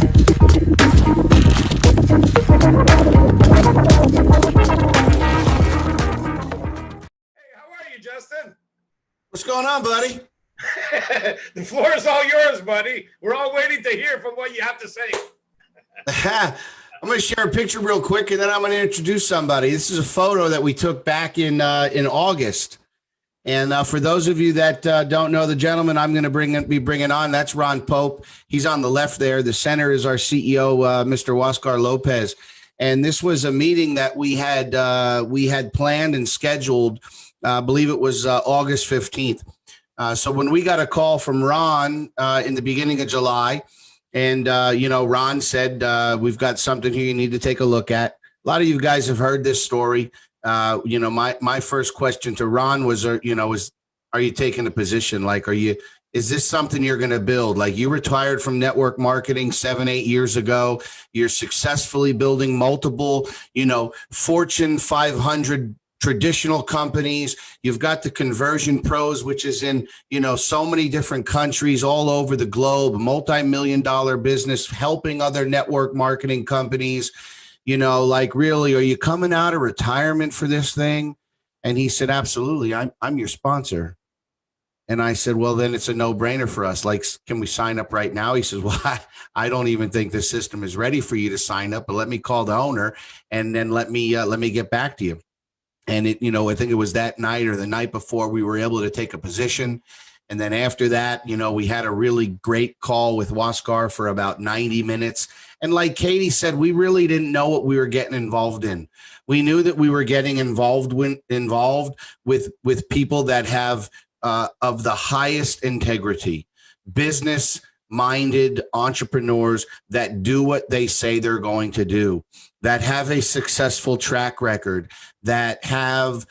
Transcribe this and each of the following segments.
How are you, Justin? What's going on, buddy? The floor is all yours, buddy. We're all waiting to hear from what you have to say. I'm going to share a picture real quick, and then I'm going to introduce somebody. This is a photo that we took back in August. And for those of you that don't know the gentleman I'm going to be bringing on, that's Ron Pope. He's on the left there. The center is our CEO, Mr. Huascar Lopez. And this was a meeting that we had planned and scheduled. I believe it was August 15th. So when we got a call from Ron in the beginning of July, and Ron said, we've got something here you need to take a look at. A lot of you guys have heard this story. My first question to Ron was, are you taking a position? Like, is this something you're going to build? Like, you retired from network marketing 7-8 years ago. You're successfully building multiple, Fortune 500 traditional companies. You've got the Conversion Pros, which is in, so many different countries all over the globe, multi-million-dollar business, helping other network marketing companies. Really, are you coming out of retirement for this thing? And he said, absolutely. I'm your sponsor. And I said, well, then it's a no-brainer for us. Like, can we sign up right now? He says, well, I don't even think the system is ready for you to sign up, but let me call the owner and then let me get back to you. And I think it was that night or the night before we were able to take a position. And then after that, we had a really great call with Huascar for about 90 minutes. And like Katie said, we really didn't know what we were getting involved in. We knew that we were getting involved with people that have of the highest integrity, business-minded entrepreneurs that do what they say they're going to do, that have a successful track record, that have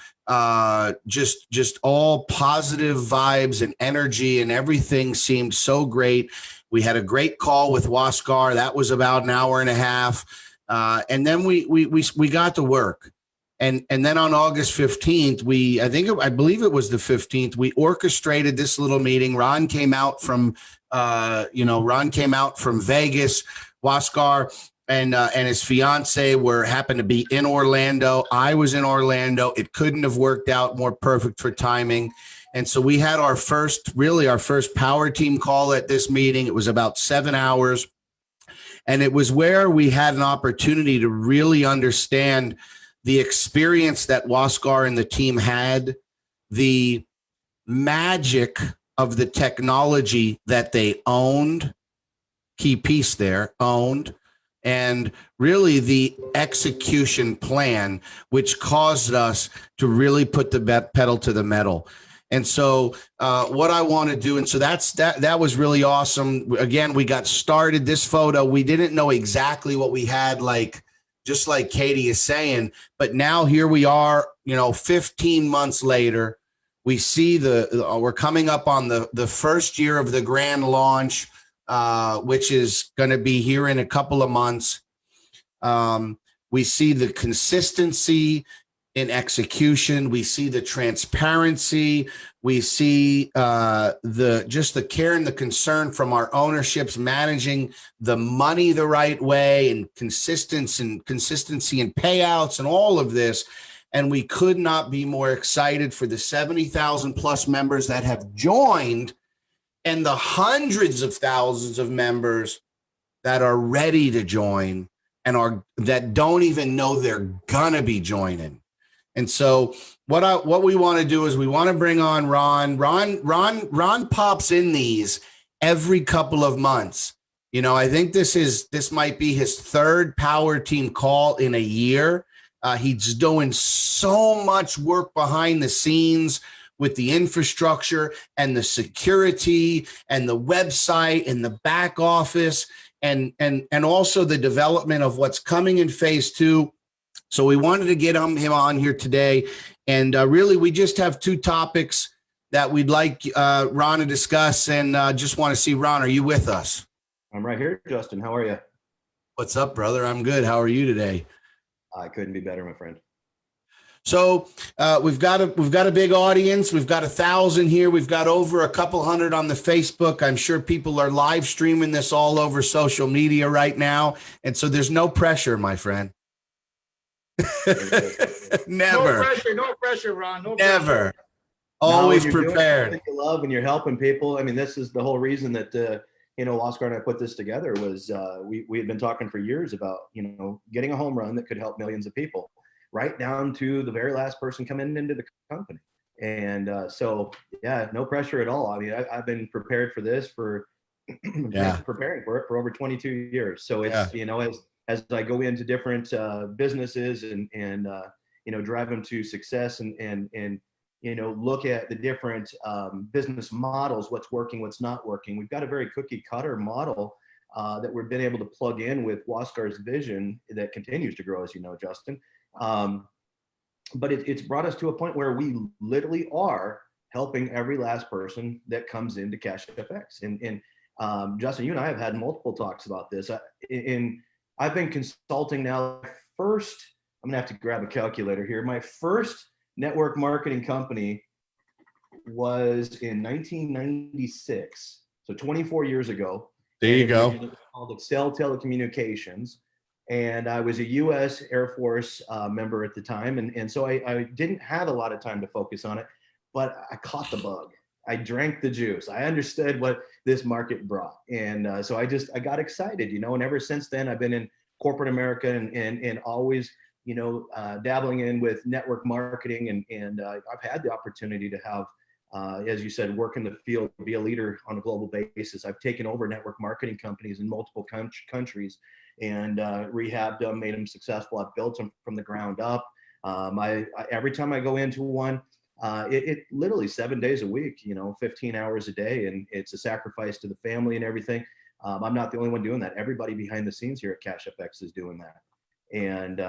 just all positive vibes and energy, and everything seemed so great. We had a great call with Huascar. That was about an hour and a half. And then we got to work. And then on August 15th, I believe it was the 15th, we orchestrated this little meeting. Ron came out from Vegas. Huascar and his fiance happened to be in Orlando. I was in Orlando. It couldn't have worked out more perfect for timing. And so we had our first power team call at this meeting. It was about 7 hours. And it was where we had an opportunity to really understand the experience that Huascar and the team had, the magic of the technology that they owned, key piece there, owned, and really the execution plan, which caused us to really put the pedal to the metal. And so what I want to do, and so that was really awesome. Again, we got started. This photo, we didn't know exactly what we had, just like Katie is saying, but now here we are, 15 months later, we see we're coming up on the first year of the grand launch, which is going to be here in a couple of months. We see the consistency in execution. We see the transparency. We see the care and the concern from our ownerships, managing the money the right way, and consistency in payouts and all of this. And we could not be more excited for the 70,000 plus members that have joined and the hundreds of thousands of members that are ready to join and that don't even know they're gonna be joining. And so what we want to do is we want to bring on Ron. Ron pops in these every couple of months. I think this might be his third power team call in a year. He's doing so much work behind the scenes with the infrastructure and the security and the website and the back office and also the development of what's coming in phase 2. So we wanted to get him on here today. And really, we just have 2 topics that we'd like Ron to discuss. And just want to see, Ron, are you with us? I'm right here, Justin. How are you? What's up, brother? I'm good. How are you today? I couldn't be better, my friend. So we've got a big audience. We've got 1,000 here. We've got over a couple hundred on the Facebook. I'm sure people are live streaming this all over social media right now. And so there's no pressure, my friend. Never. No pressure, Ron. No Never. pressure. Always you're doing prepared. something you love and you're helping people. I mean, this is the whole reason that Oscar and I put this together was we had been talking for years about getting a home run that could help millions of people, right down to the very last person coming into the company. And so yeah, no pressure at all. I mean, I've been prepared for this for preparing for it for over 22 years. So it's as I go into different businesses and drive them to success and look at the different business models, what's working, what's not working. We've got a very cookie cutter model that we've been able to plug in with Wascar's vision that continues to grow, as you know, Justin. But it's brought us to a point where we literally are helping every last person that comes into Cash FX. And Justin, you and I have had multiple talks about this. I've been consulting now. I'm gonna have to grab a calculator here. My first network marketing company was in 1996, so 24 years ago. There you go. It was called Excel Telecommunications, and I was a U.S. Air Force member at the time, and so I didn't have a lot of time to focus on it, but I caught the bug. I drank the juice. I understood what this market brought, and so I got excited, and ever since then I've been in corporate America and always dabbling in with network marketing, and I've had the opportunity to have, as you said, work in the field, be a leader on a global basis. I've taken over network marketing companies in multiple countries and rehabbed them, made them successful. I've built them from the ground up. Every time I go into one, it literally 7 days a week, 15 hours a day, and it's a sacrifice to the family and everything. I'm not the only one doing that. Everybody behind the scenes here at Cash FX is doing that. And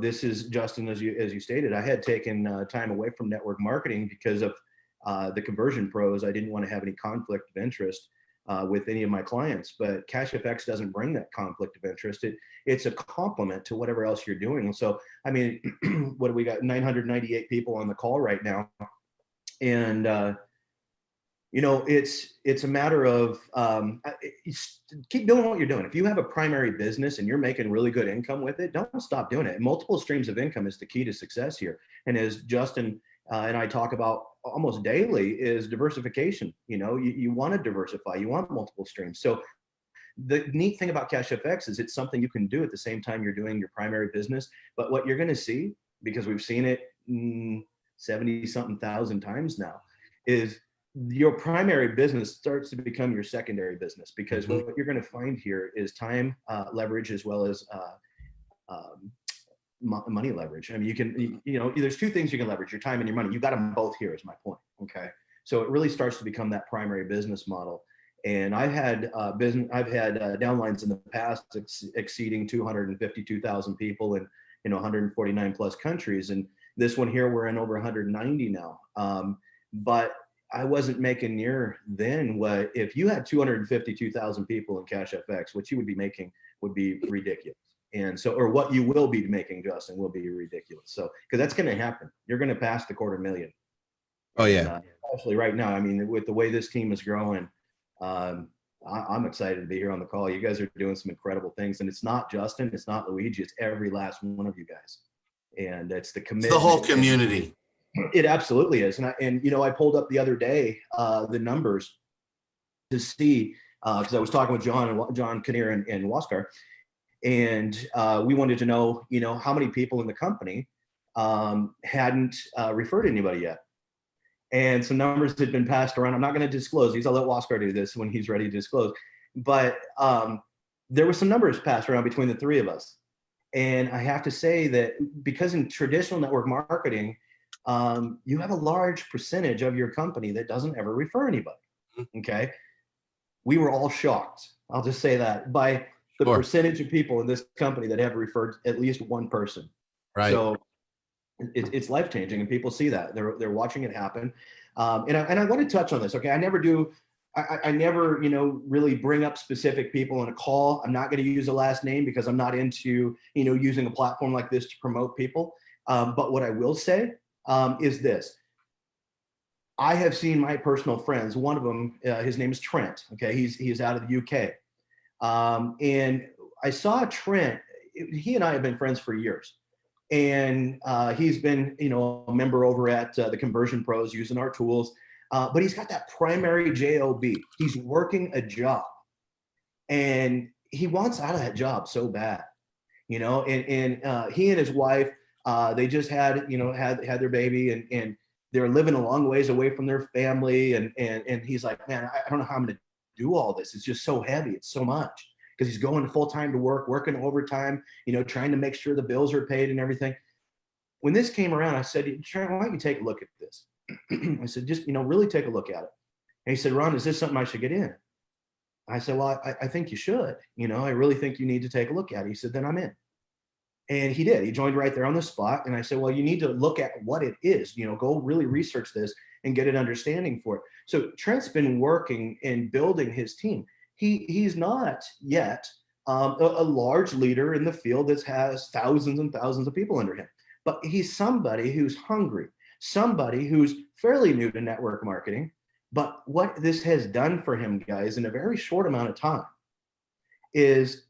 this is, Justin, as you stated, I had taken time away from network marketing because of the conversion pros. I didn't want to have any conflict of interest with any of my clients, but Cash FX doesn't bring that conflict of interest. It's a complement to whatever else you're doing. So, I mean, what do we got? 998 people on the call right now. And, it's a matter of keep doing what you're doing. If you have a primary business and you're making really good income with it, don't stop doing it. Multiple streams of income is the key to success here. And as Justin and I talk about almost daily, is diversification. You want to diversify, you want multiple streams. So the neat thing about Cash FX is it's something you can do at the same time you're doing your primary business. But what you're going to see, because we've seen it 70 something thousand times now, is your primary business starts to become your secondary business, because what you're going to find here is time leverage as well as money leverage. I mean, you can, there's two things you can leverage: your time and your money. You've got them both here, is my point. Okay. So it really starts to become that primary business model. And I've had downlines in the past exceeding 252,000 people in 149 plus countries. And this one here, we're in over 190 now. But I wasn't making near then what, if you had 252,000 people in Cash FX, what you would be making would be ridiculous. And so, or what you will be making, Justin, will be ridiculous. So, because that's going to happen. You're going to pass the 250,000. Oh yeah. Especially right now. I mean, with the way this team is growing, I'm excited to be here on the call. You guys are doing some incredible things, and it's not Justin, it's not Luigi, it's every last one of you guys. And it's the commitment. It's the whole community. It absolutely is. And I pulled up the other day the numbers to see, because I was talking with John Kinnear and Waskar, and we wanted to know, how many people in the company hadn't referred anybody yet. And some numbers had been passed around. I'm not going to disclose these. I'll let Waskar do this when he's ready to disclose. But there were some numbers passed around between the three of us. And I have to say that because in traditional network marketing, you have a large percentage of your company that doesn't ever refer anybody. Okay. We were all shocked. I'll just say that by the percentage of people in this company that have referred at least one person. Right. So it's life-changing, and people see that they're watching it happen. And I want to touch on this. Okay. I never really bring up specific people in a call. I'm not going to use a last name because I'm not into, using a platform like this to promote people. But what I will say is this. I have seen my personal friends, one of them, his name is Trent. Okay. He's out of the UK. And I saw Trent, he and I have been friends for years. And he's been, a member over at the Conversion Pros using our tools. But he's got that primary job. He's working a job, and he wants out of that job so bad, and he and his wife, they just had their baby, and they're living a long ways away from their family. And he's like, man, I don't know how I'm going to do all this. It's just so heavy. It's so much, because he's going full time to work, working overtime, trying to make sure the bills are paid and everything. When this came around, I said, Trent, why don't you take a look at this? I said, just, really take a look at it. And he said, Ron, is this something I should get in? I said, well, I think you should. I really think you need to take a look at it. He said, then I'm in. And he did. He joined right there on the spot. And I said, well, you need to look at what it is, go really research this and get an understanding for it. So Trent's been working and building his team. He's not yet a large leader in the field that has thousands and thousands of people under him, but he's somebody who's hungry, somebody who's fairly new to network marketing. But what this has done for him, guys, in a very short amount of time is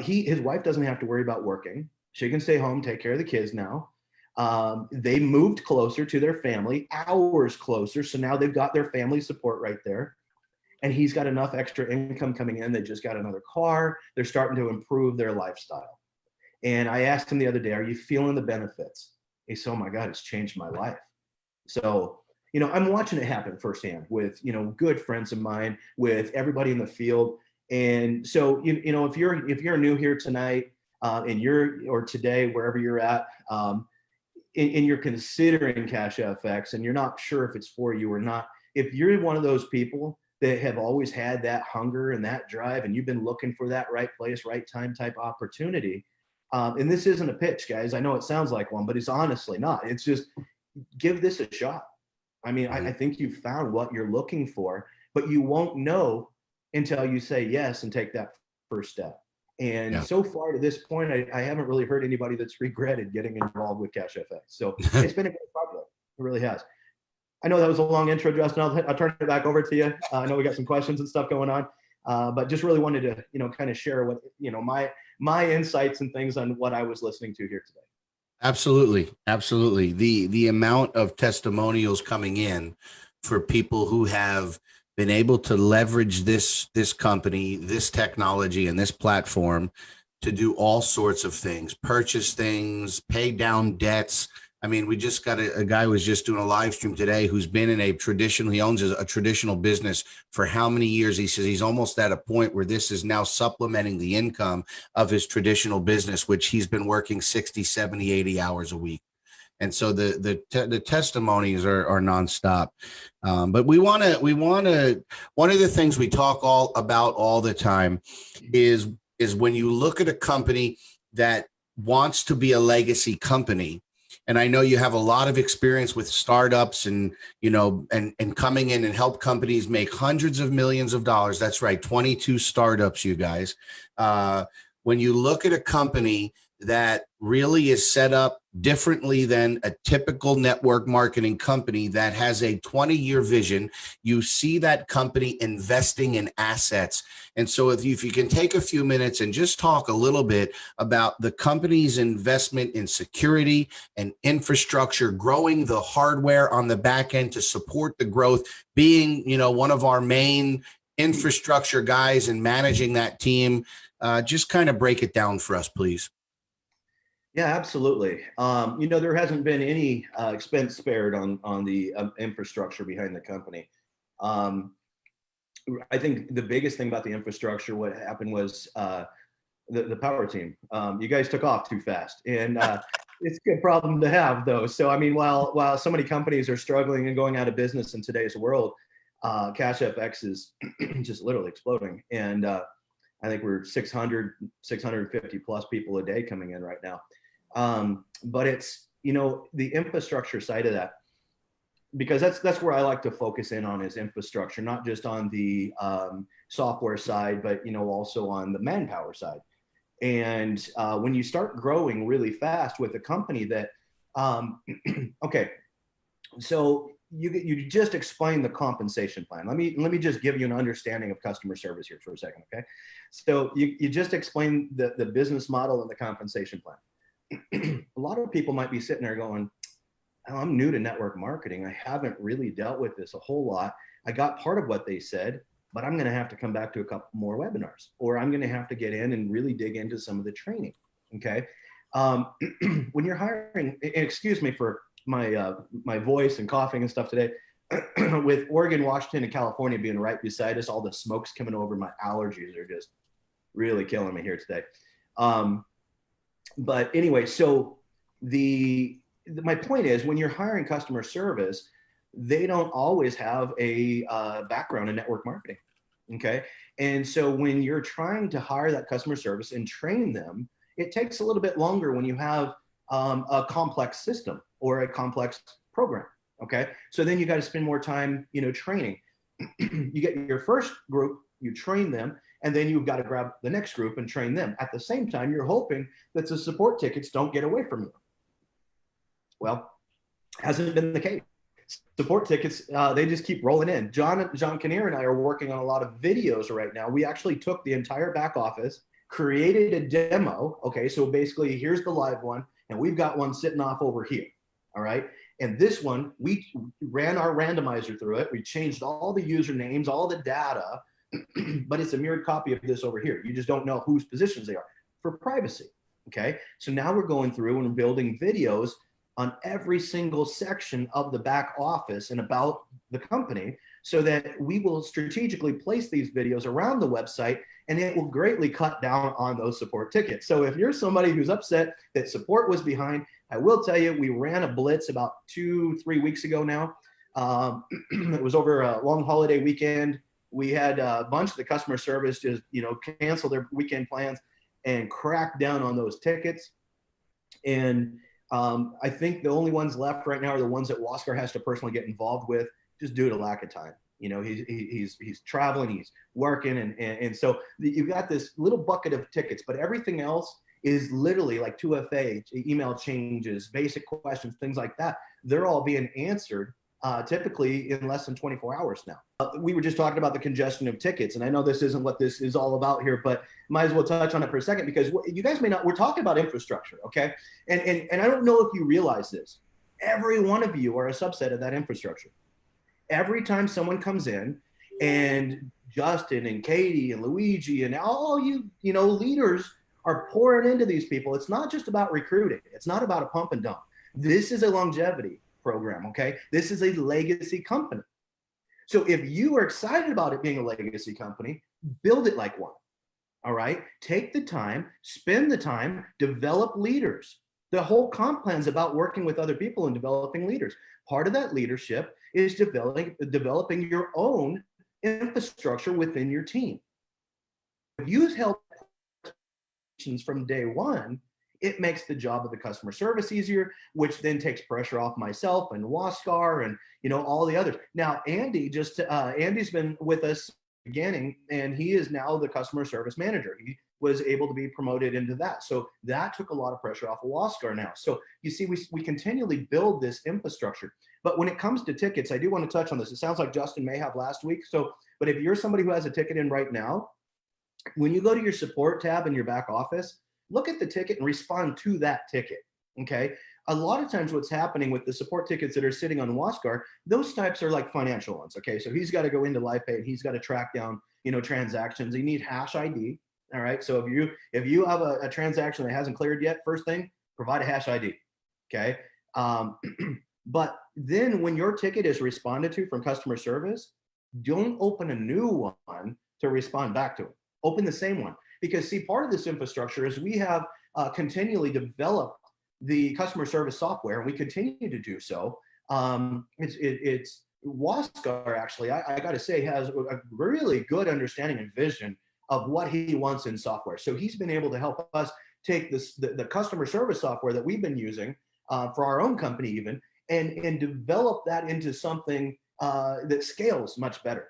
his wife doesn't have to worry about working. She can stay home, take care of the kids now. They moved closer to their family, hours closer. So now they've got their family support right there. And he's got enough extra income coming in. They just got another car. They're starting to improve their lifestyle. And I asked him the other day, are you feeling the benefits? He said, oh my God, it's changed my life. So, I'm watching it happen firsthand with, good friends of mine, with everybody in the field. And so, if you're new here tonight, or today, wherever you're at, and you're considering Cash FX and you're not sure if it's for you or not, if you're one of those people that have always had that hunger and that drive, and you've been looking for that right place, right time type opportunity, and this isn't a pitch, guys. I know it sounds like one, but it's honestly not. It's just, give this a shot. I mean, I think you've found what you're looking for, but you won't know until you say yes and take that first step. And so far to this point, I haven't really heard anybody that's regretted getting involved with Cash FX. So it's been a great project. It really has. I know that was a long intro, Justin. I'll turn it back over to you. I know we got some questions and stuff going on, but just really wanted to, kind of share what, my insights and things on what I was listening to here today. Absolutely. Absolutely. The amount of testimonials coming in for people who have been able to leverage this company, this technology, and this platform to do all sorts of things, purchase things, pay down debts. I mean, we just got a guy who was just doing a live stream today who's been in he owns a traditional business for how many years? He says he's almost at a point where this is now supplementing the income of his traditional business, which he's been working 60, 70, 80 hours a week. And so the testimonies are nonstop. But we want to, one of the things we talk about all the time is when you look at a company that wants to be a legacy company. And I know you have a lot of experience with startups and coming in and help companies make hundreds of millions of dollars. That's right. 22 startups, you guys. When you look at a company that really is set up differently than a typical network marketing company that has a 20-year vision, you see that company investing in assets. And so if you can take a few minutes and just talk a little bit about the company's investment in security and infrastructure, growing the hardware on the back end to support the growth, being, one of our main infrastructure guys and managing that team, just kind of break it down for us, please. Yeah, absolutely. There hasn't been any expense spared on the infrastructure behind the company. I think the biggest thing about the infrastructure, what happened was the power team. You guys took off too fast, and it's a good problem to have, though. So, I mean, while so many companies are struggling and going out of business in today's world, Cash FX is just literally exploding. And I think we're 650 plus people a day coming in right now. But it's, the infrastructure side of that, because that's where I like to focus in on, is infrastructure, not just on the software side, but, also on the manpower side. And when you start growing really fast with a company that Okay, so you just explained the compensation plan. Let me just give you an understanding of customer service here for a second, okay? So you just explained the business model and the compensation plan. A lot of people might be sitting there going, oh, I'm new to network marketing. I haven't really dealt with this a whole lot. I got part of what they said, but I'm going to have to come back to a couple more webinars, or I'm going to have to get in and really dig into some of the training. Okay. When you're hiring, excuse me for my voice and coughing and stuff today, with Oregon, Washington, and California being right beside us, all the smoke's coming over. My allergies are just really killing me here today. But anyway, so my point is, when you're hiring customer service, they don't always have a background in network marketing. Okay. And so when you're trying to hire that customer service and train them, it takes a little bit longer when you have a complex system or a complex program. Okay. So then you got to spend more time, training. You get your first group, you train them, and then you've got to grab the next group and train them. At the same time, you're hoping that the support tickets don't get away from you. Well, hasn't been the case. Support tickets, they just keep rolling in. John Kinnear and I are working on a lot of videos right now. We actually took the entire back office, created a demo. Okay, so basically here's the live one, and we've got one sitting off over here. All right. And this one, we ran our randomizer through it. We changed all the usernames, all the data, but it's a mirrored copy of this over here. You just don't know whose positions they are for privacy. Okay. So now we're going through and building videos on every single section of the back office and about the company, so that we will strategically place these videos around the website, and it will greatly cut down on those support tickets. So if you're somebody who's upset that support was behind, I will tell you, we ran a blitz about 2-3 weeks ago now. It was over a long holiday weekend. We had a bunch of the customer service just, cancel their weekend plans and crack down on those tickets. And I think the only ones left right now are the ones that Waskar has to personally get involved with, just due to lack of time. He's traveling, he's working, and so you've got this little bucket of tickets, but everything else is literally like 2FA, email changes, basic questions, things like that. They're all being answered typically in less than 24 hours now. We were just talking about the congestion of tickets, and I know this isn't what this is all about here, but might as well touch on it for a second, because you guys may not, we're talking about infrastructure, okay? And I don't know if you realize this. Every one of you are a subset of that infrastructure. Every time someone comes in, and Justin and Katie and Luigi and all you leaders are pouring into these people, it's not just about recruiting. It's not about a pump and dump. This is a longevity program, okay? This is a legacy company. So if you are excited about it being a legacy company, build it like one, all right? Take the time, spend the time, develop leaders. The whole comp plan is about working with other people and developing leaders. Part of that leadership is developing your own infrastructure within your team. If you help from day one, it makes the job of the customer service easier, which then takes pressure off myself and Waskar and all the others. Now, Andy's been with us beginning, and he is now the customer service manager. He was able to be promoted into that. So that took a lot of pressure off of Waskar now. So you see, we continually build this infrastructure. But when it comes to tickets, I do want to touch on this. It sounds like Justin may have last week. But if you're somebody who has a ticket in right now, when you go to your support tab in your back office, look at the ticket and respond to that ticket, okay? A lot of times what's happening with the support tickets that are sitting on Waskar, those types are like financial ones, okay? So he's got to go into LifePay and he's got to track down, transactions. You need hash ID, all right? So if you have a transaction that hasn't cleared yet, first thing, provide a hash ID, okay? But then when your ticket is responded to from customer service, don't open a new one to respond back to it. Open the same one. Because see, part of this infrastructure is we have continually developed the customer service software, and we continue to do so. It's Waskar, actually, I got to say, has a really good understanding and vision of what he wants in software. So he's been able to help us take the customer service software that we've been using for our own company even, and develop that into something that scales much better.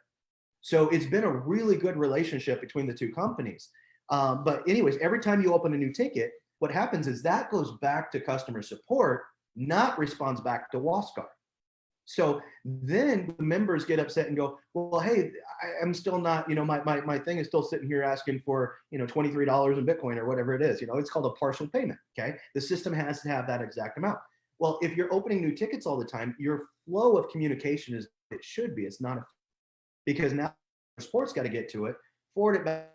So it's been a really good relationship between the two companies. But anyways, every time you open a new ticket, what happens is that goes back to customer support not responds back to Waskar. So then the members get upset and go, well, hey, I'm still not, my thing is still sitting here asking for, $23 in Bitcoin or whatever it is. It's called a partial payment. Okay. The system has to have that exact amount. Well, if you're opening new tickets all the time, your flow of communication is it should be. It's not because now support's got to get to it, forward it back,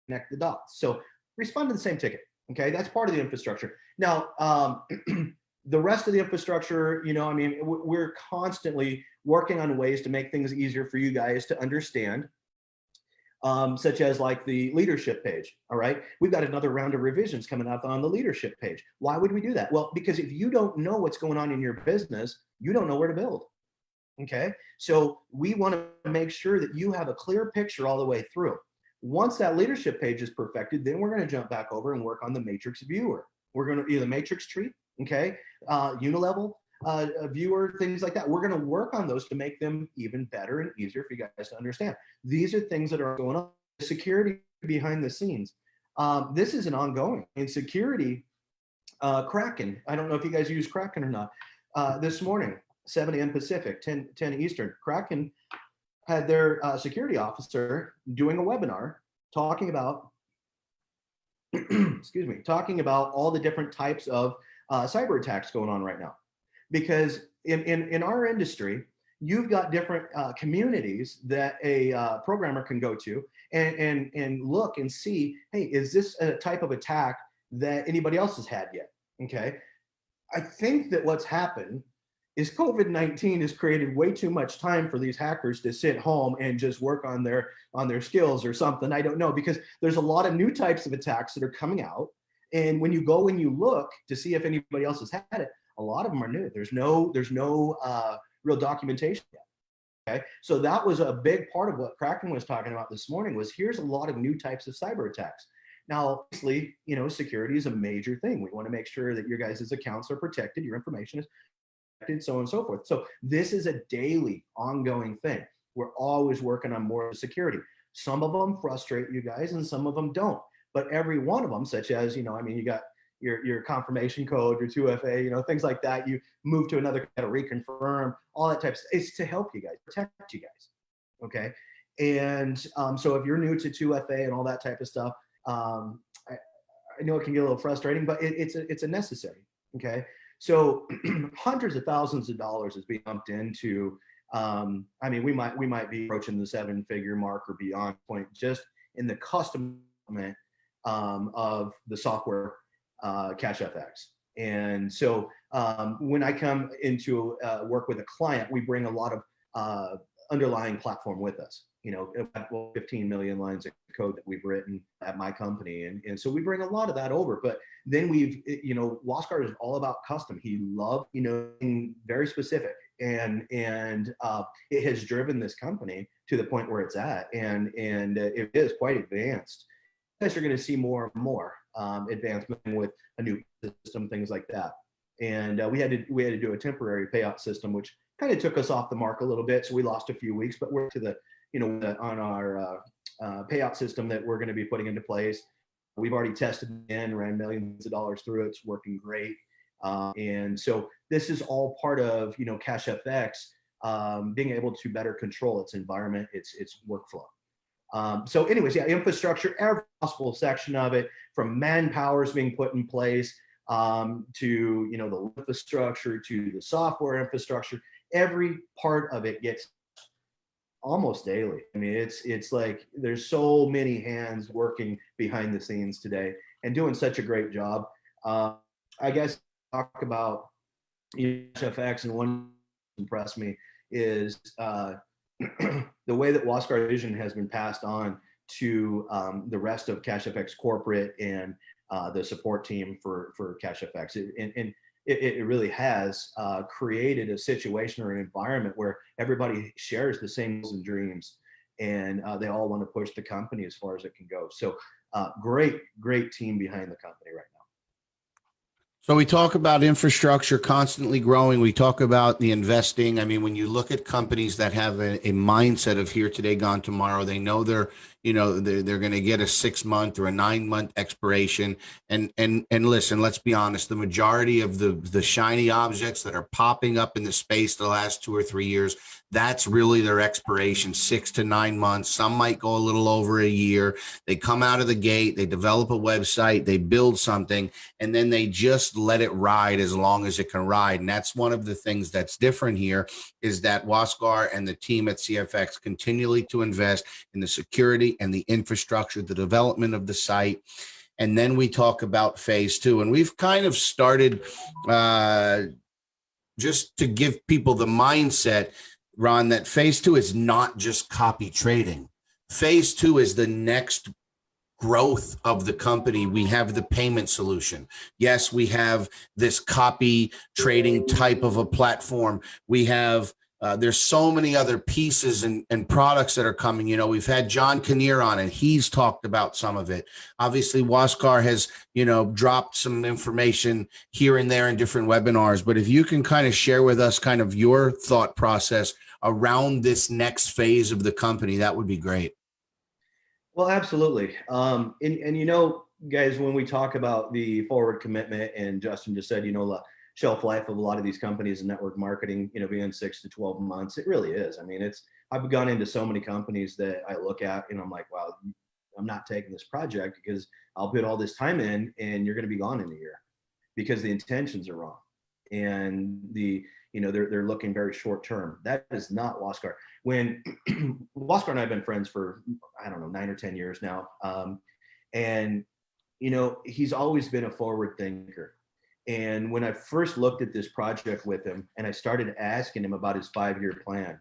connect the dots. So respond to the same ticket. Okay. That's part of the infrastructure. Now, the rest of the infrastructure, we're constantly working on ways to make things easier for you guys to understand, such as like the leadership page. All right. We've got another round of revisions coming up on the leadership page. Why would we do that? Well, because if you don't know what's going on in your business, you don't know where to build. Okay. So we want to make sure that you have a clear picture all the way through. Once that leadership page is perfected, then we're going to jump back over and work on the matrix viewer. We're going to either matrix tree, okay, unilevel viewer, things like that. We're going to work on those to make them even better and easier for you guys to understand. These are things that are going on. Security behind the scenes. This is an ongoing. In security, Kraken, I don't know if you guys use Kraken or not. This morning, 7 a.m. Pacific, 10 Eastern, Kraken had their security officer doing a webinar talking about excuse me, talking about all the different types of cyber attacks going on right now. Because in our industry, you've got different communities that a programmer can go to and look and see, hey, is this a type of attack that anybody else has had yet? Okay. I think that what's happened is COVID-19 has created way too much time for these hackers to sit home and just work on their skills or something. I don't know, because there's a lot of new types of attacks that are coming out. And when you go and you look to see if anybody else has had it, a lot of them are new. There's no real documentation yet. Okay. So that was a big part of what Kraken was talking about this morning was here's a lot of new types of cyber attacks. Now, obviously, security is a major thing. We want to make sure that your guys' accounts are protected, your information is and so on and so forth. So this is a daily ongoing thing. We're always working on more security. Some of them frustrate you guys and some of them don't, but every one of them, such as, you got your confirmation code, your 2FA, things like that. You move to another, to reconfirm, all that type of stuff. It's to help you guys, protect you guys. Okay. And so if you're new to 2FA and all that type of stuff, I know it can get a little frustrating, but it's a necessary. Okay. So hundreds of thousands of dollars is being dumped into. We might be approaching the 7-figure mark or beyond point just in the custom of the software CashFX. And so when I come into work with a client, we bring a lot of underlying platform with us. 15 million lines of code that we've written at my company. And so we bring a lot of that over, but then Waskar is all about custom. He loved, being very specific and it has driven this company to the point where it's at. And it is quite advanced. You guys are going to see more and more advancement with a new system, things like that. And we had to do a temporary payout system, which kind of took us off the mark a little bit. So we lost a few weeks, but we're to the on our payout system that we're going to be putting into place. We've already tested and ran millions of dollars through it. It's working great. And so this is all part of, CashFX being able to better control its environment, its workflow. So anyways, yeah, infrastructure, every possible section of it, from manpower is being put in place to, the infrastructure, to the software infrastructure, every part of it gets almost daily. It's like there's so many hands working behind the scenes today and doing such a great job. I guess talk about CFX, and one impressed me is the way that Waskar vision has been passed on to the rest of CashFX corporate and the support team for CashFX. It really has created a situation or an environment where everybody shares the same goals and dreams, and they all want to push the company as far as it can go. So great team behind the company right now. So we talk about infrastructure constantly growing. We talk about the investing. I mean, when you look at companies that have a mindset of here today, gone tomorrow, they know they're going to get a 6 month or a 9 month expiration. And listen, let's be honest. The majority of the shiny objects that are popping up in the space the last 2 or 3 years, that's really their expiration, 6 to 9 months. Some might go a little over a year. They come out of the gate, they develop a website, they build something, and then they just let it ride as long as it can ride. And that's one of the things that's different here, is that Waskar and the team at CFX continually to invest in the security and the infrastructure, the development of the site. And then we talk about phase two. And we've kind of started just to give people the mindset, Ron, that phase two is not just copy trading. Phase two is the next growth of the company. We have the payment solution. Yes, we have this copy trading type of a platform. We have there's so many other pieces and products that are coming. You know, we've had John Kinnear on, and he's talked about some of it. Obviously, Waskar has, dropped some information here and there in different webinars. But if you can kind of share with us kind of your thought process around this next phase of the company, that would be great. Well, absolutely. And guys, when we talk about the forward commitment, and Justin just said, the shelf life of a lot of these companies in network marketing, being 6 to 12 months, it really is. I mean, I've gone into so many companies that I look at and I'm like, wow, I'm not taking this project because I'll put all this time in and you're going to be gone in a year because the intentions are wrong. And they're looking very short term. That is not Waskar. When Waskar and I have been friends for, I don't know, 9 or 10 years now. And he's always been a forward thinker. And when I first looked at this project with him and I started asking him about his 5-year plan,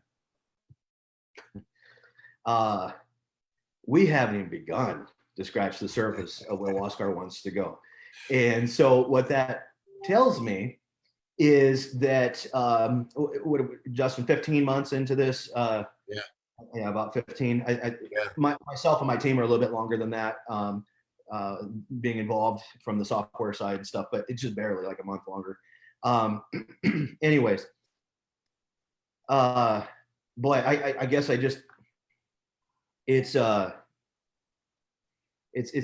we haven't even begun to scratch the surface of where Waskar wants to go. And so what that tells me is that Justin, 15 months into this, yeah, about 15. Myself and my team are a little bit longer than that, being involved from the software side and stuff, but it's just barely like a month longer. Anyways, boy, I guess it's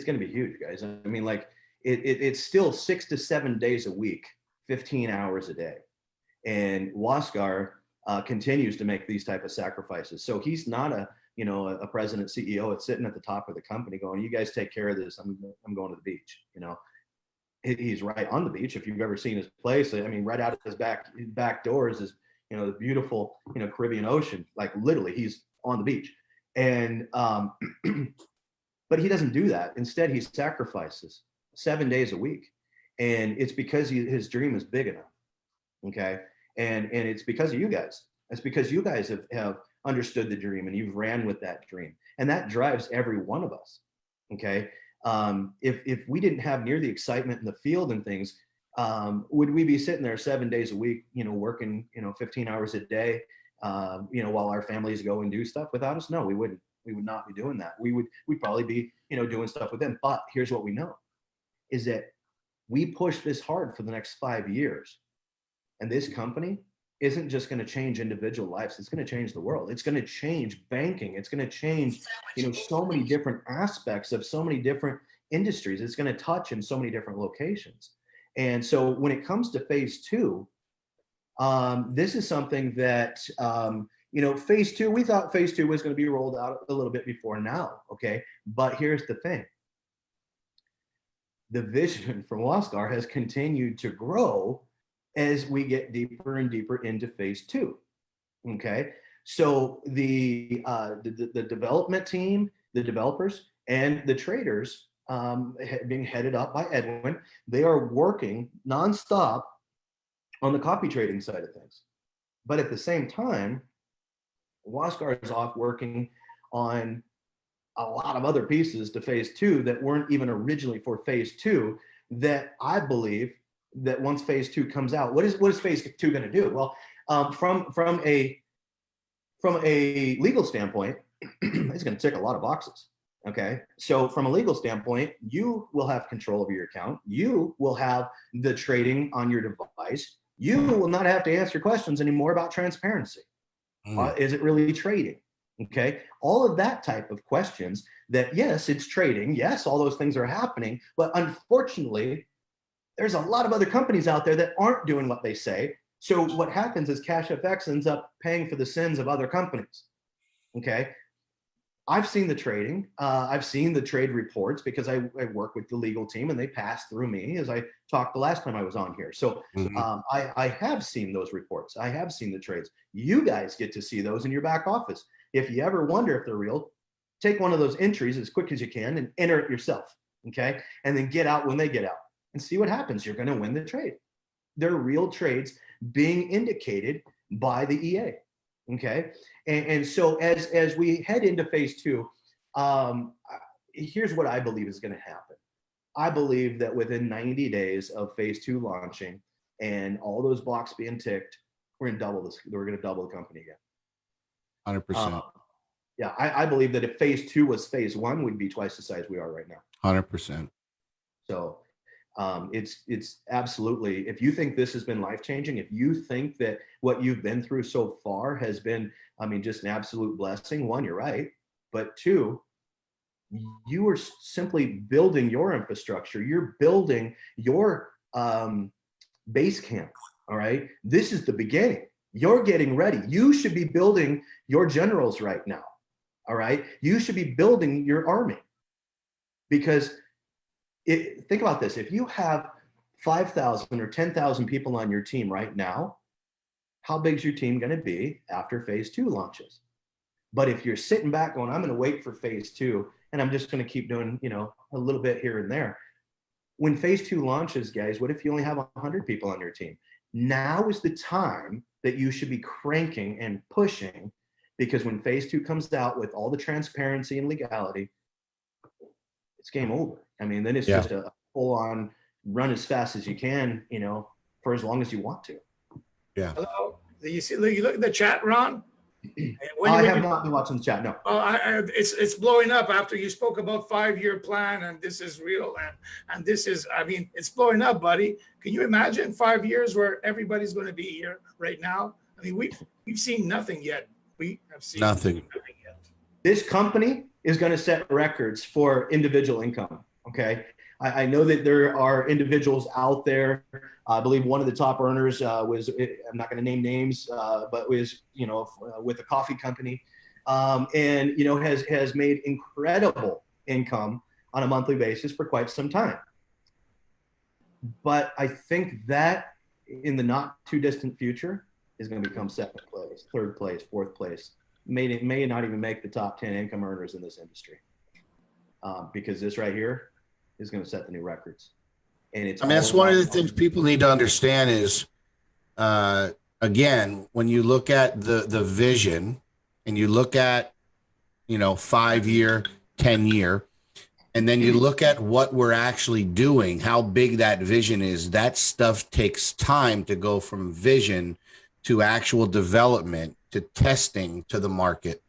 going to be huge, guys. I mean, like it's still 6 to 7 days a week, 15 hours a day. And Waskar continues to make these type of sacrifices. So he's not a president, CEO that's sitting at the top of the company going, you guys take care of this. I'm going to the beach. He's right on the beach. If you've ever seen his place, I mean, right out of his back doors is, the beautiful, Caribbean Ocean. Like literally he's on the beach. And, but he doesn't do that. Instead, he sacrifices 7 days a week. And it's because his dream is big enough. Okay. And it's because of you guys. It's because you guys have understood the dream and you've ran with that dream. And that drives every one of us. Okay. If we didn't have near the excitement in the field and things, would we be sitting there 7 days a week, working, 15 hours a day, while our families go and do stuff without us? No, we wouldn't. We would not be doing that. We'd probably be, doing stuff with them. But here's what we know is that we push this hard for the next 5 years. And this company isn't just going to change individual lives. It's going to change the world. It's going to change banking. It's going to change, so many different aspects of so many different industries. It's going to touch in so many different locations. And so when it comes to phase two, this is something that, phase two, we thought phase two was going to be rolled out a little bit before now. Okay. But here's the thing. The vision from Waskar has continued to grow as we get deeper and deeper into phase two. Okay. So the development team, the developers and the traders, being headed up by Edwin, they are working nonstop on the copy trading side of things. But at the same time, Waskar is off working on a lot of other pieces to phase two that weren't even originally for phase two, that I believe that once phase two comes out, what is phase two going to do? Well, from a legal standpoint, it's going to tick a lot of boxes. Okay. So from a legal standpoint, you will have control over your account. You will have the trading on your device. You will not have to answer questions anymore about transparency. Is it really trading? Okay. All of that type of questions that, yes, it's trading. Yes, all those things are happening. But unfortunately, there's a lot of other companies out there that aren't doing what they say. So what happens is CashFX ends up paying for the sins of other companies. Okay. I've seen the trading. I've seen the trade reports because I work with the legal team and they pass through me, as I talked the last time I was on here. So I have seen those reports. I have seen the trades. You guys get to see those in your back office. If you ever wonder if they're real, take one of those entries as quick as you can and enter it yourself. Okay. And then get out when they get out and see what happens. You're going to win the trade. They're real trades being indicated by the EA. Okay. And so as we head into phase two, here's what I believe is going to happen. I believe that within 90 days of phase two launching and all those blocks being ticked, we're going to double this. We're going to double the company again. 100%. Yeah. I believe that if phase two was phase one, we'd be twice the size we are right now. 100%. So it's absolutely, if you think this has been life-changing, if you think that what you've been through so far has been, I mean, just an absolute blessing, one, you're right. But two, you are simply building your infrastructure. You're building your base camp. All right. This is the beginning. You're getting ready. You should be building your generals right now. All right. You should be building your army, because think about this. If you have 5,000 or 10,000 people on your team right now, how big is your team going to be after phase two launches? But if you're sitting back going, I'm going to wait for phase two and I'm just going to keep doing, a little bit here and there. When phase two launches, guys, what if you only have 100 people on your team? Now is the time that you should be cranking and pushing, because when phase two comes out with all the transparency and legality, it's game over. I mean, then it's just a full on run as fast as you can, for as long as you want to. Yeah. Hello. You look at the chat, Ron? I have not been watching the chat. No. It's blowing up after you spoke about 5-year plan, and this is real, and this is, I mean, it's blowing up, buddy. Can you imagine 5 years where everybody's going to be here right now? I mean, we've seen nothing yet. We have seen nothing yet. This company is going to set records for individual income. Okay. I know that there are individuals out there. I believe one of the top earners was, I'm not going to name names, but was, with a coffee company, and, has made incredible income on a monthly basis for quite some time. But I think that in the not too distant future is going to become second place, third place, fourth place. May not even make the top 10 income earners in this industry, because this right here is going to set the new records. And it's, that's one of the things people need to understand is, again, when you look at the vision and you look at, 5-year, 10-year, and then you look at what we're actually doing, how big that vision is, that stuff takes time to go from vision to actual development, to testing, to the market.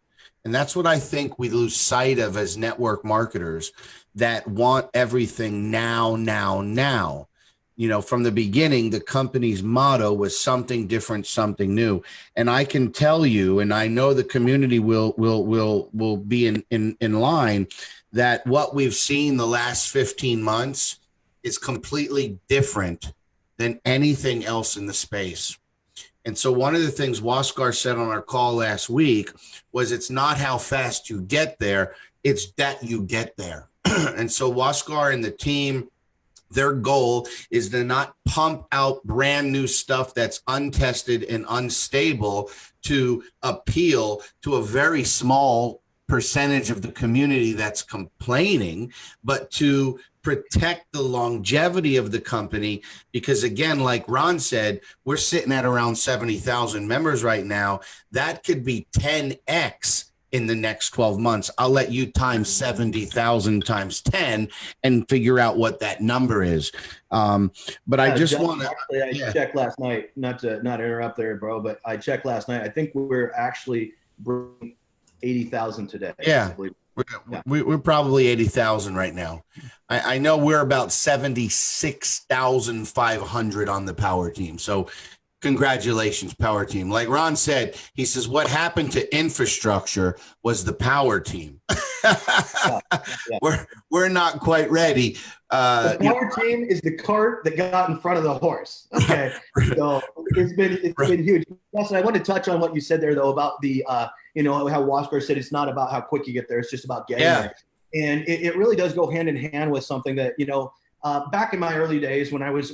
And that's what I think we lose sight of as network marketers that want everything now. From the beginning, the company's motto was something different, something new. And I can tell you, and I know the community will be in line, that what we've seen the last 15 months is completely different than anything else in the space. And so one of the things Waskar said on our call last week was, it's not how fast you get there, it's that you get there. And so Waskar and the team, their goal is to not pump out brand new stuff that's untested and unstable to appeal to a very small percentage of the community that's complaining, but to protect the longevity of the company. Because again, like Ron said, we're sitting at around 70,000 members right now. That could be 10x in the next 12 months. I'll let you times 70,000 times 10 and figure out what that number is. But I just want to, I checked last night, not interrupt there, bro, but I checked last night. I think we're actually bringing 80,000 today. Yeah. Yeah. We're probably 80,000 right now. I know we're about 76,500 on the power team. So congratulations, power team. Like Ron said, he says, what happened to infrastructure was the power team. Yeah. We're not quite ready. The power team is the cart that got in front of the horse. Okay. So it's been huge. Justin, I want to touch on what you said there though about the how Waskar said it's not about how quick you get there, it's just about getting there. And it really does go hand in hand with something that, back in my early days when I was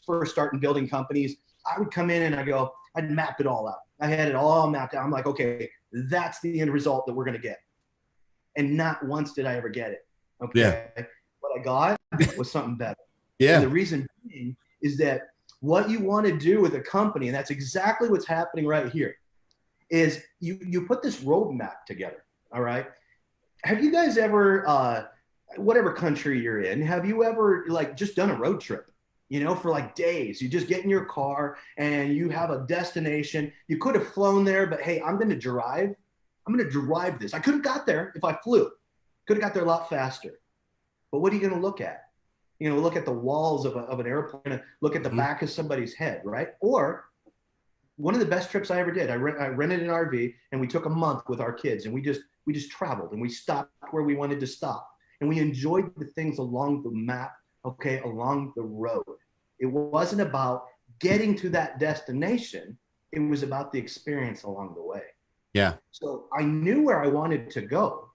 first starting building companies, I would come in and I'd map it all out. I had it all mapped out. I'm like, okay, that's the end result that we're going to get. And not once did I ever get it. Okay. Yeah. What I got was something better. Yeah. And the reason being is that what you want to do with a company, and that's exactly what's happening right here, is you put this roadmap together. All right. Have you guys ever, whatever country you're in, have you ever just done a road trip? For days, you just get in your car and you have a destination. You could have flown there, but hey, I'm going to drive this. I could have got there if I flew. Could have got there a lot faster. But what are you going to look at? Look at the walls of an airplane, look at the back of somebody's head, right? Or one of the best trips I ever did, I rented an RV and we took a month with our kids and we just traveled and we stopped where we wanted to stop. And we enjoyed the things along the map, okay, along the road. It wasn't about getting to that destination. It was about the experience along the way. Yeah. So I knew where I wanted to go.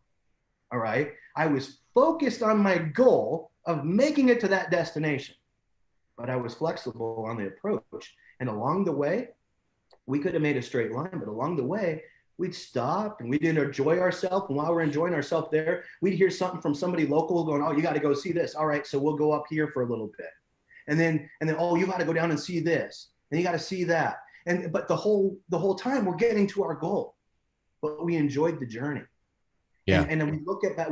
All right. I was focused on my goal of making it to that destination, but I was flexible on the approach. And along the way, we could have made a straight line, but along the way, we'd stop and we'd enjoy ourselves. And while we're enjoying ourselves there, we'd hear something from somebody local going, oh, you got to go see this. All right. So we'll go up here for a little bit. And then, oh, you got to go down and see this. And you got to see that. But the whole time we're getting to our goal, but we enjoyed the journey. Yeah. And then we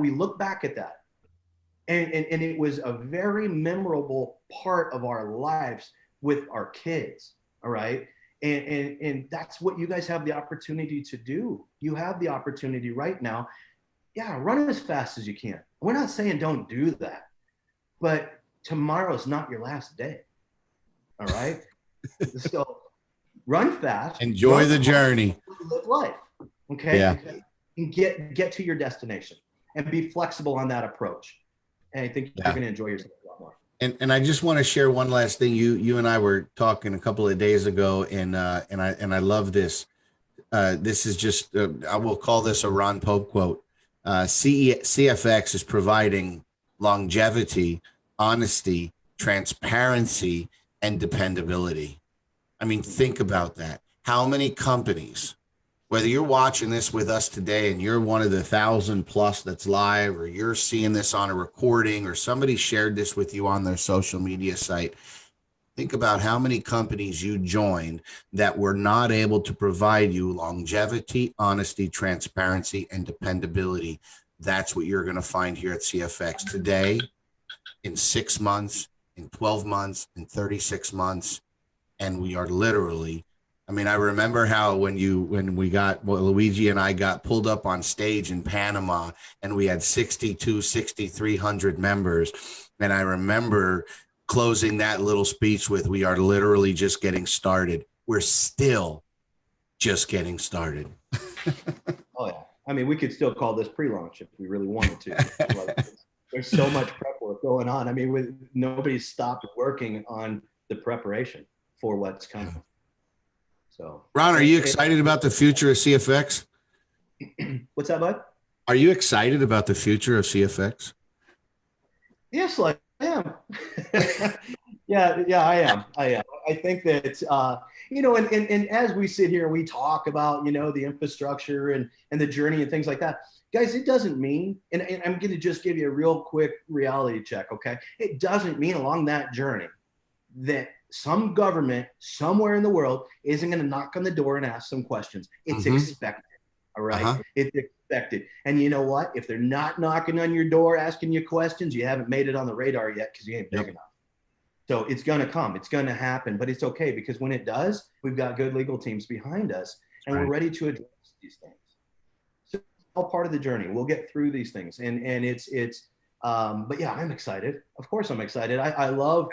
look back at that. And it was a very memorable part of our lives with our kids. All right. And that's what you guys have the opportunity to do. You have the opportunity right now. Yeah, run as fast as you can. We're not saying don't do that, but tomorrow's not your last day. All right. So run fast. Enjoy the journey. Live life. Okay. Yeah. And get to your destination and be flexible on that approach. And I think you're going to enjoy yourself a lot more. And I just want to share one last thing. You and I were talking a couple of days ago, and I love this. This is just I will call this a Ron Pope quote. CFX is providing longevity, honesty, transparency, and dependability. I mean, think about that. How many companies, whether you're watching this with us today and you're one of the 1,000+ that's live, or you're seeing this on a recording, or somebody shared this with you on their social media site, think about how many companies you joined that were not able to provide you longevity, honesty, transparency, and dependability. That's what you're going to find here at CFX today, in 6 months, in 12 months, in 36 months. And we are literally, I mean, I remember how Luigi and I got pulled up on stage in Panama and we had 6,300 members. And I remember closing that little speech with, we are literally just getting started. We're still just getting started. Oh yeah. I mean, we could still call this pre-launch if we really wanted to. There's so much prep work going on. I mean, nobody's stopped working on the preparation for what's coming. So, Ron, are you excited about the future of CFX? What's that, bud? Are you excited about the future of CFX? Yes, I am. yeah, I am. I think that, and as we sit here and we talk about, the infrastructure and the journey and things like that, guys, it doesn't mean, and I'm going to just give you a real quick reality check, okay? It doesn't mean along that journey that some government somewhere in the world isn't going to knock on the door and ask some questions. It's expected. All right. It's expected. And you know what? If they're not knocking on your door, asking you questions, you haven't made it on the radar yet because you ain't big enough. So it's going to come. It's going to happen. But it's okay, because when it does, we've got good legal teams behind us and we're ready to address these things. So all part of the journey. We'll get through these things, and but yeah, I'm excited. Of course, I'm excited. I love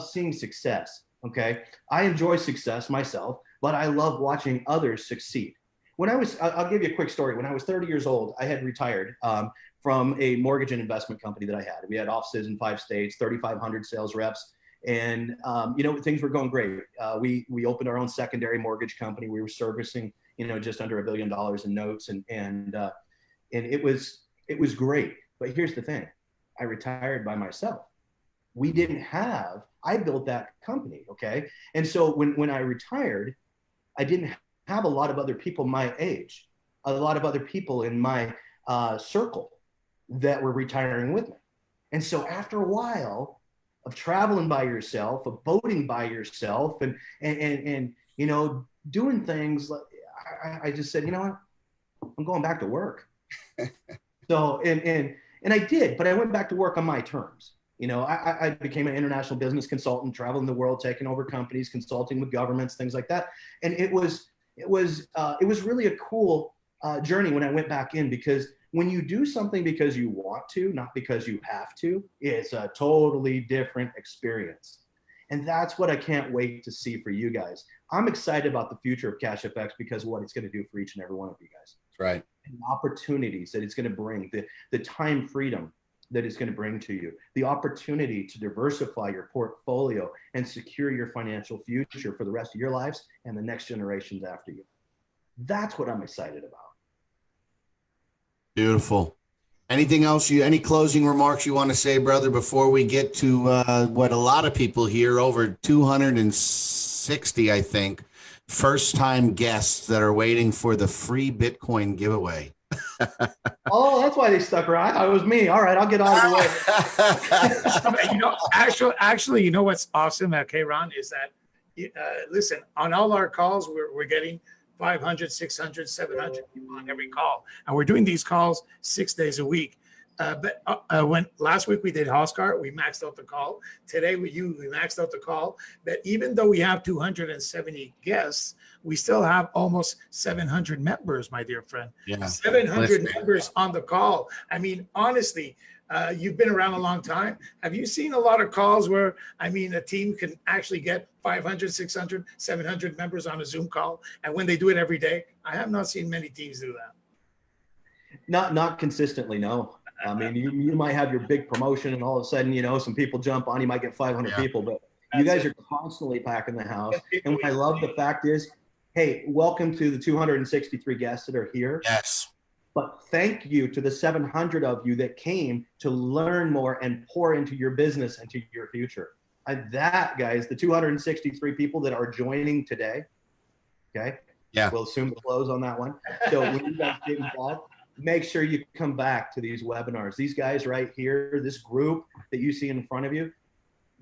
seeing success. Okay, I enjoy success myself, but I love watching others succeed. I'll give you a quick story. When I was 30 years old, I had retired from a mortgage and investment company that I had. We had offices in 5 states, 3,500 sales reps. And, things were going great. We opened our own secondary mortgage company. We were servicing, just under $1 billion in notes. And it was great. But here's the thing. I retired by myself. I built that company. Okay. And so when I retired, I didn't have a lot of other people my age, a lot of other people in my circle that were retiring with me. And so after a while of traveling by yourself, of boating by yourself, and doing things, I just said, you know what, I'm going back to work. So and I did, but I went back to work on my terms. I became an international business consultant, traveling the world, taking over companies, consulting with governments, things like that. And it was really a cool journey when I went back in, because when you do something because you want to, not because you have to, it's a totally different experience. And that's what I can't wait to see for you guys. I'm excited about the future of CashFX because of what it's going to do for each and every one of you guys. That's right. And the opportunities that it's going to bring, the time freedom that it's going to bring to you, the opportunity to diversify your portfolio and secure your financial future for the rest of your lives and the next generations after you. That's what I'm excited about. Beautiful. Anything else any closing remarks you want to say, brother, before we get to what a lot of people here, over 260, I think, first-time guests that are waiting for the free Bitcoin giveaway? Oh, that's why they stuck around. I thought it was me. All right, I'll get out of the way. Actually, what's awesome at Ron is that, listen, on all our calls, we're getting 500, 600, 700 people on every call. And we're doing these calls 6 days a week. But when last week we did Oscar, we maxed out the call. Today we maxed out the call. But even though we have 270 guests, we still have almost 700 members, my dear friend. Yeah. 700 members on the call. I mean, honestly, you've been around a long time. Have you seen a lot of calls where, a team can actually get 500, 600, 700 members on a Zoom call? And when they do it every day, I have not seen many teams do that. Not consistently, no. I mean, you might have your big promotion and all of a sudden, some people jump on, you might get 500 people, but you guys are constantly packing the house. And what I love the fact is, hey, welcome to the 263 guests that are here. Yes. But thank you to the 700 of you that came to learn more and pour into your business and to your future. And that, guys, the 263 people that are joining today, okay? Yeah. We'll assume the close on that one. So when you guys get involved, make sure you come back to these webinars. These guys right here, this group that you see in front of you,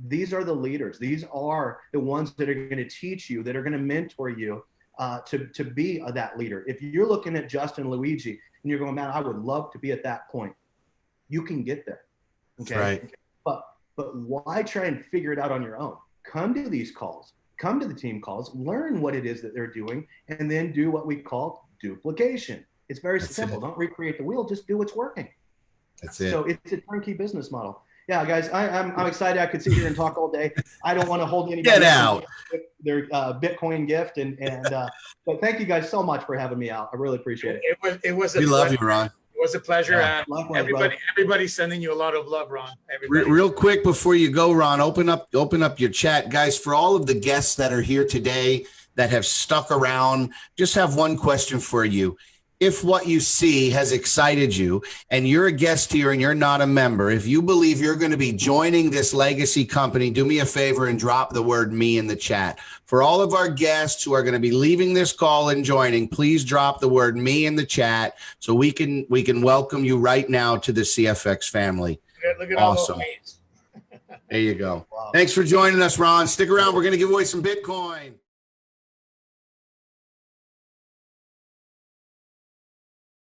these are the leaders. These are the ones that are going to teach you, that are going to mentor you to be that leader. If you're looking at Justin, Luigi, and you're going, man, I would love to be at that point, you can get there. Okay. That's right. But why try and figure it out on your own? Come to these calls, come to the team calls, learn what it is that they're doing, and then do what we call duplication. It's very simple. Don't recreate the wheel. Just do what's working. That's it. So it's a turnkey business model. Yeah, guys, I'm excited. I could sit here and talk all day. I don't want to hold anybody Get out. Their Bitcoin gift, but thank you guys so much for having me out. I really appreciate it. It was. We love you, Ron. It was a pleasure. Yeah. Everybody's sending you a lot of love, Ron. Everybody. Real quick before you go, Ron, open up your chat, guys. For all of the guests that are here today that have stuck around, just have one question for you. If what you see has excited you and you're a guest here and you're not a member, if you believe you're going to be joining this legacy company, do me a favor and drop the word me in the chat. For all of our guests who are going to be leaving this call and joining, please drop the word me in the chat so we can welcome you right now to the CFX family. Look at awesome. All those there you go. Wow. Thanks for joining us, Ron. Stick around. We're going to give away some Bitcoin.